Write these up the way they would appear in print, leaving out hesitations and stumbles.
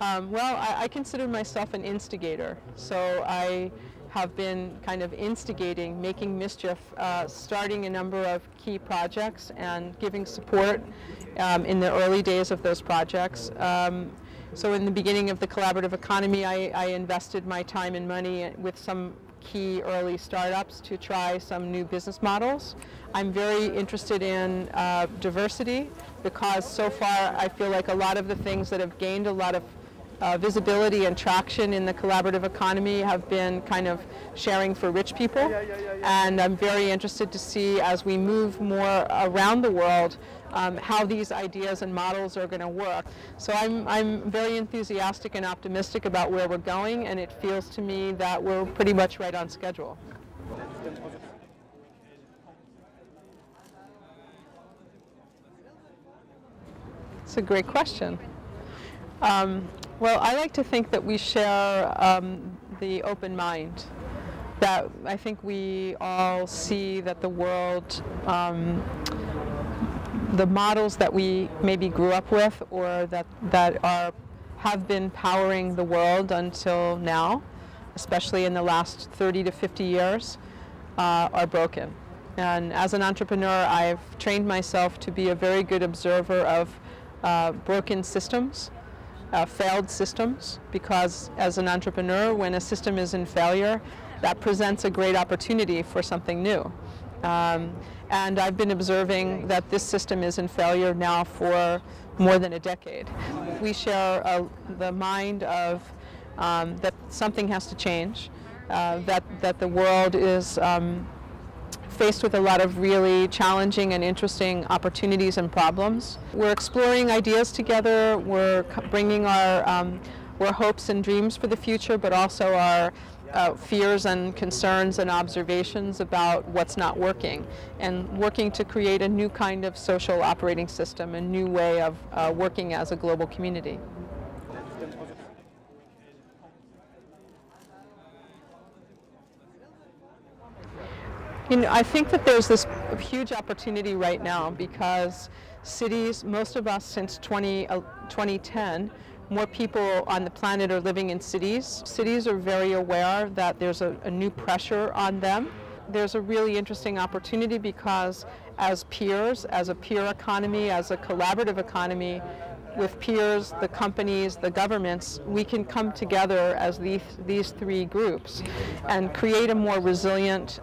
Well, I consider myself an instigator, so I have been kind of instigating, making mischief, starting a number of key projects and giving support in the early days of those projects. So in the beginning of the collaborative economy, I invested my time and money with some key early startups to try some new business models. I'm very interested in diversity because so far I feel like a lot of the things that have gained a lot of visibility and traction in the collaborative economy have been kind of sharing for rich people. And I'm very interested to see, as we move more around the world, how these ideas and models are going to work. So I'm very enthusiastic and optimistic about where we're going, and it feels to me that we're pretty much right on schedule. It's a great question. Well, I like to think that we share the open mind, that I think we all see that the world, the models that we maybe grew up with or that have been powering the world until now, especially in the last 30 to 50 years, are broken. And as an entrepreneur, I've trained myself to be a very good observer of broken systems, failed systems, because as an entrepreneur, when a system is in failure, that presents a great opportunity for something new. And I've been observing that this system is in failure now for more than a decade. We share the mind of that something has to change, that the world is faced with a lot of really challenging and interesting opportunities and problems. We're exploring ideas together. We're bringing our hopes and dreams for the future, but also our fears and concerns and observations about what's not working, and working to create a new kind of social operating system, a new way of working as a global community. You know, I think that there's this huge opportunity right now because cities, most of us since 2010, more people on the planet are living in cities. Cities are very aware that there's a new pressure on them. There's a really interesting opportunity because as peers, as a peer economy, as a collaborative economy, with peers, the companies, the governments, we can come together as these three groups and create a more resilient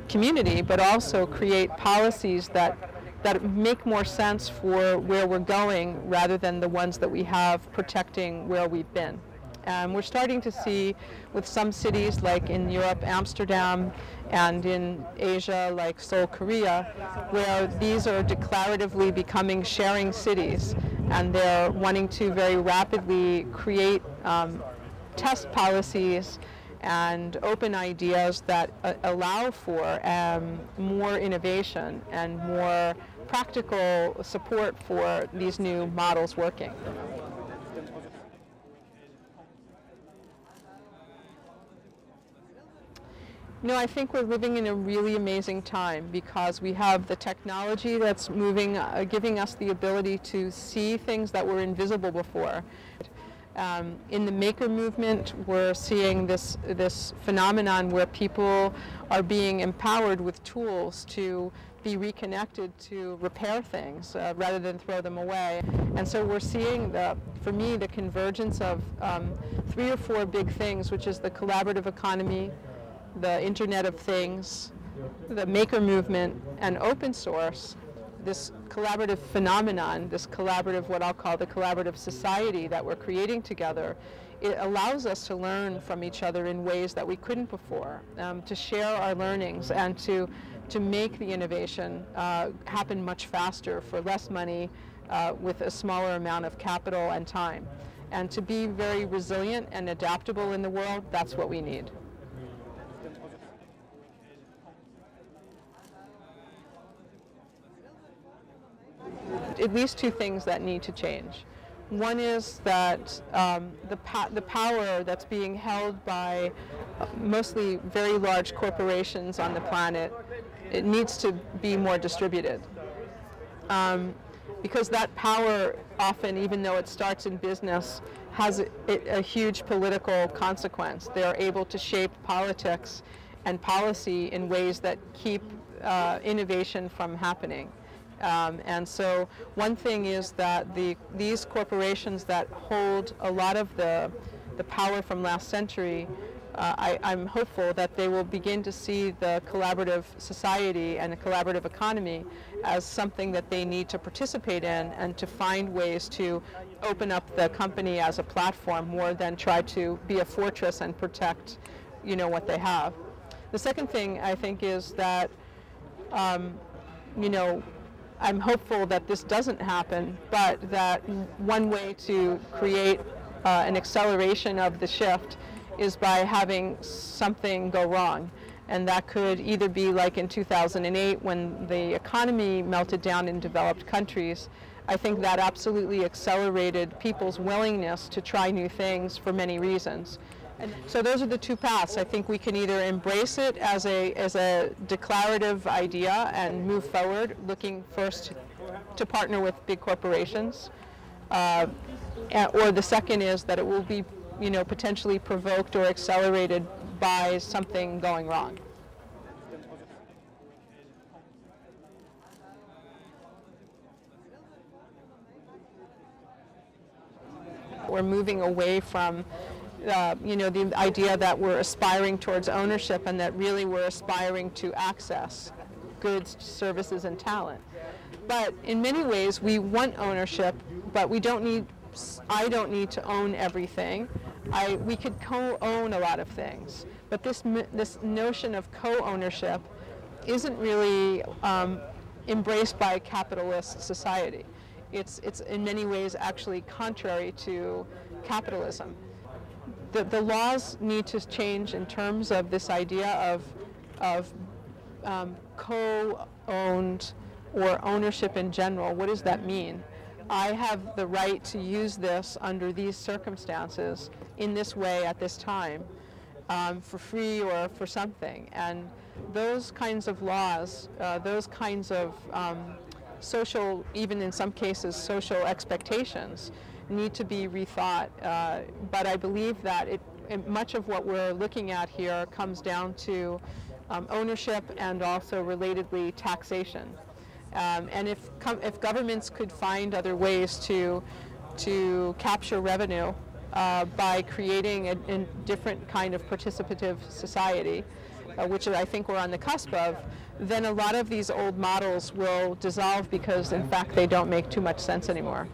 community, but also create policies that make more sense for where we're going rather than the ones that we have protecting where we've been. And we're starting to see with some cities like in Europe, Amsterdam, and in Asia like Seoul, Korea, where these are declaratively becoming sharing cities, and they're wanting to very rapidly create test policies and open ideas that allow for more innovation and more practical support for these new models working. You know, I think we're living in a really amazing time because we have the technology that's moving, giving us the ability to see things that were invisible before. In the maker movement, we're seeing this phenomenon where people are being empowered with tools to be reconnected to repair things rather than throw them away. And so we're seeing, for me, the convergence of 3 or 4 big things, which is the collaborative economy, the Internet of Things, the maker movement, and open source. This collaborative phenomenon, this collaborative, what I'll call the collaborative society that we're creating together, it allows us to learn from each other in ways that we couldn't before, to share our learnings and to make the innovation happen much faster for less money with a smaller amount of capital and time. And to be very resilient and adaptable in the world, that's what we need. At least 2 things that need to change. One is that the power that's being held by mostly very large corporations on the planet, it needs to be more distributed. because that power often, even though it starts in business, has a huge political consequence. They're able to shape politics and policy in ways that keep innovation from happening. And so one thing is that these corporations that hold a lot of the power from last century, I'm hopeful that they will begin to see the collaborative society and the collaborative economy as something that they need to participate in, and to find ways to open up the company as a platform more than try to be a fortress and protect, you know, what they have. The second thing I think is that, you know, I'm hopeful that this doesn't happen, but that one way to create an acceleration of the shift is by having something go wrong. And that could either be like in 2008 when the economy melted down in developed countries. I think that absolutely accelerated people's willingness to try new things for many reasons. And so those are the two paths. I think we can either embrace it as a declarative idea and move forward, looking first to partner with big corporations, or the second is that it will be, you know, potentially provoked or accelerated by something going wrong. We're moving away from you know, the idea that we're aspiring towards ownership, and that really we're aspiring to access goods, services, and talent. But in many ways we want ownership, but we don't need, I don't need to own everything. We could co-own a lot of things, but this notion of co-ownership isn't really embraced by capitalist society. It's in many ways actually contrary to capitalism. The laws need to change in terms of this idea of co-owned or ownership in general. What does that mean? I have the right to use this under these circumstances in this way at this time for free or for something. And those kinds of laws, those kinds of social, even in some cases social expectations, need to be rethought. But I believe that much of what we're looking at here comes down to ownership and also relatedly taxation. And if governments could find other ways to capture revenue by creating a different kind of participative society, which I think we're on the cusp of, then a lot of these old models will dissolve because in fact they don't make too much sense anymore.